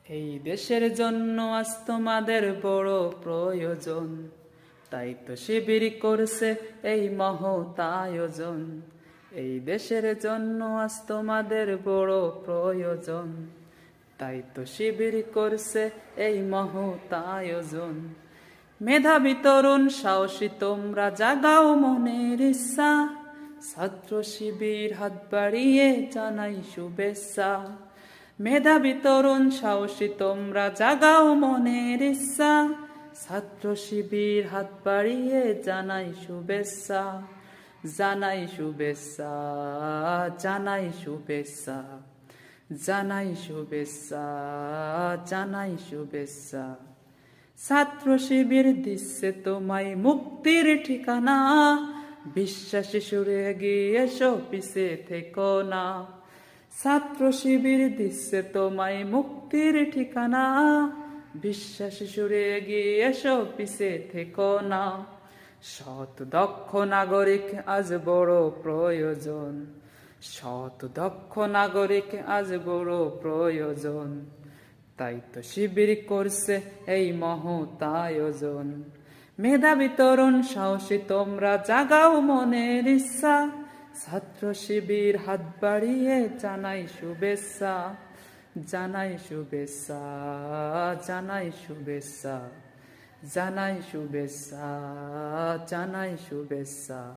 এই দেশের জন্য আজ তোমাদের বড় প্রয়োজন, তাই তো শিবির করছে এই মহৎ আয়োজন। এই দেশের জন্য আজ তোমাদের বড় প্রয়োজন, তাই তো শিবির করছে এই মহৎ আয়োজন। মেধাবী তরুণ সাহসী তোমরা জাগাও মনের ইচ্ছা, ছাত্র শিবির হাত বাড়িয়ে জানাই শুভেচ্ছা। মেধাবী তরুণ সাহসী তোমরা জাগাও মনের ইচ্ছা, ছাত্র শিবির হাত বাড়িয়ে জানাই শুভেচ্ছা। জানাই শুভেচ্ছা, জানাই শুভেচ্ছা, জানাই শুভেচ্ছা, জানাই শুভেচ্ছা। ছাত্র শিবির দিচ্ছে তোমায় মুক্তির ঠিকানা, বিশ্বাসী সুরে এগিয়ে এসো পিছে থেকো না। ছাত্র শিবির দিচ্ছে তোমায় মুক্তির ঠিকানা, বিশ্বাসী সুরে এগিয়ে এসো পিছে থেকো না। সৎ দক্ষ নাগরিক আজ বড় প্রয়োজন, সৎ দক্ষ নাগরিক আজ বড় প্রয়োজন, তাই তো শিবির করছে এই মহৎ আয়োজন। মেধাবী তরুণ সাহসী তোমরা জাগাও মনের ইচ্ছা, ছাত্র শিবির হাত বাড়িয়ে জানাই শুভেচ্ছা। জানাই শুভেচ্ছা, জানাই শুভেচ্ছা, জানাই শুভেচ্ছা, জানাই শুভেচ্ছা।